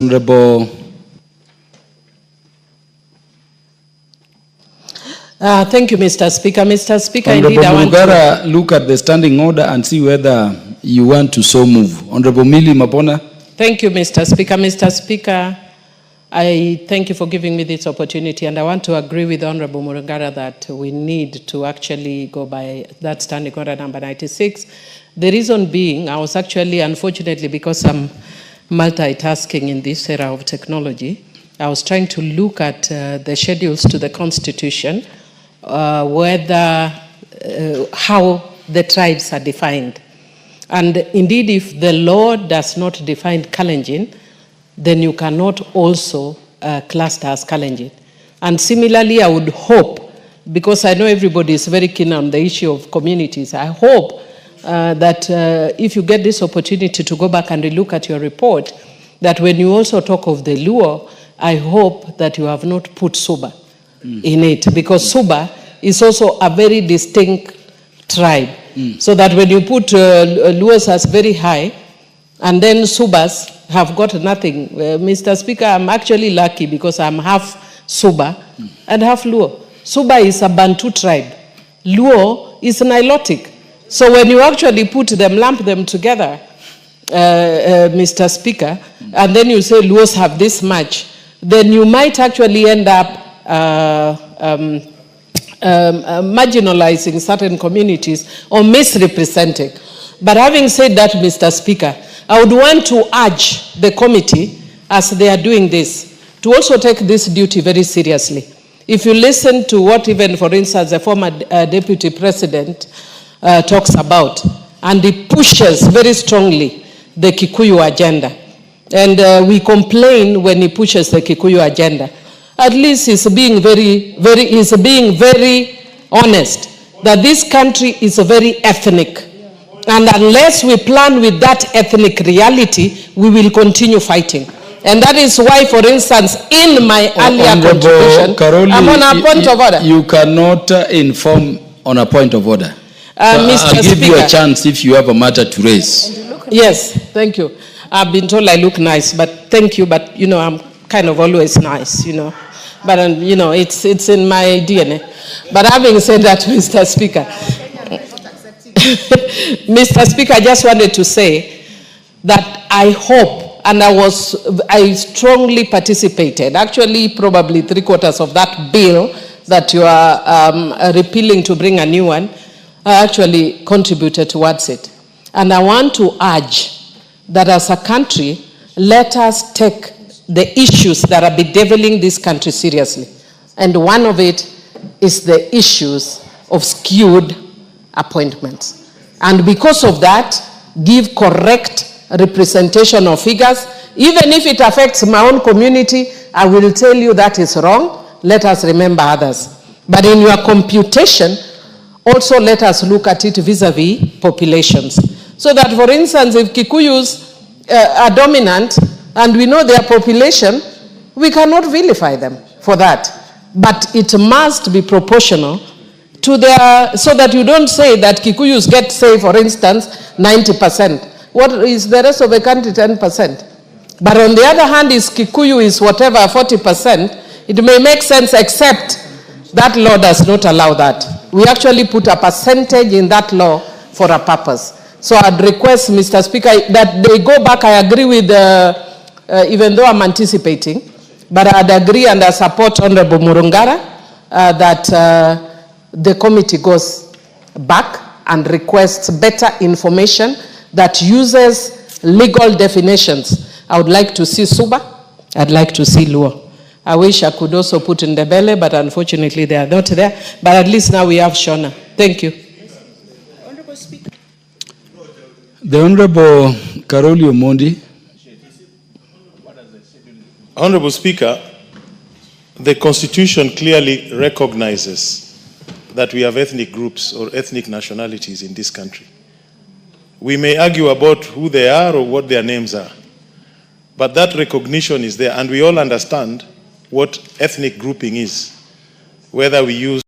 Honorable. Thank you, Mr. Speaker. Mr. Speaker, Honorable indeed, I want to look at the standing order and see whether you want to so move. Honorable Millie Mapona. Thank you, Mr. Speaker. Mr. Speaker, I thank you for giving me this opportunity, and I want to agree with Honorable Murugara that we need to actually go by that standing order number 96. The reason being, I was actually, unfortunately, because I'm multitasking in this era of technology, I was trying to look at the schedules to the Constitution, whether how the tribes are defined. And indeed, if the law does not define Kalenjin, then you cannot also cluster as Kalenjin. And similarly, I would hope, because I know everybody is very keen on the issue of communities, I hope that if you get this opportunity to go back and look at your report, that when you also talk of the Luo, I hope that you have not put Suba in it, because Suba is also a very distinct tribe. So that when you put Luos as very high, and then Subas have got nothing. Mr. Speaker, I'm actually lucky because I'm half Suba and half Luo. Suba is a Bantu tribe. Luo is Nilotic. So when you actually put them, lump them together, Mr. Speaker, and then you say Luos have this much, then you might actually end up marginalizing certain communities or misrepresenting. But having said that, Mr. Speaker, I would want to urge the committee, as they are doing this, to also take this duty very seriously. If you listen to what even, for instance, the former deputy president talks about, and he pushes very strongly the Kikuyu agenda. And we complain when he pushes the Kikuyu agenda. At least he's being very honest that this country is very ethnic. And unless we plan with that ethnic reality, we will continue fighting. And that is why, for instance, in my earlier contribution, Karoli, I'm on a point of order. You cannot inform on a point of order. Mr. I'll give Speaker, you a chance if you have a matter to raise. Yes, thank you. I've been told I look nice, but thank you. But, you know, I'm kind of always nice, you know. But, you know, it's in my DNA. But having said that, Mr. Speaker, Mr. Speaker, I just wanted to say that I hope, and I strongly participated, actually probably 3/4 of that bill that you are repealing to bring a new one, I actually contributed towards it. And I want to urge that as a country, let us take the issues that are bedeviling this country seriously. And one of it is the issues of skewed appointments. And because of that, give correct representation of figures. Even if it affects my own community, I will tell you that is wrong. Let us remember others. But in your computation, also let us look at it vis-a-vis populations. So that, for instance, if Kikuyus are dominant and we know their population, we cannot vilify them for that. But it must be proportional to their, so that you don't say that Kikuyus get, say, for instance, 90%. What is the rest of the country? 10%. But on the other hand, is Kikuyu is whatever, 40%, it may make sense, except that law does not allow that. We actually put a percentage in that law for a purpose. So I'd request, Mr. Speaker, that they go back. I agree with, even though I'm anticipating, but I'd agree and I support Honorable Murungara that the committee goes back and requests better information that uses legal definitions. I would like to see Suba. I'd like to see Luo. I wish I could also put in Ndebele, but unfortunately they are not there. But at least now we have Shona. Thank you. Honorable Speaker. The Honorable Karoli Omondi. Honorable Speaker, the Constitution clearly recognizes that we have ethnic groups or ethnic nationalities in this country. We may argue about who they are or what their names are, but that recognition is there, and we all understand what ethnic grouping is, whether we use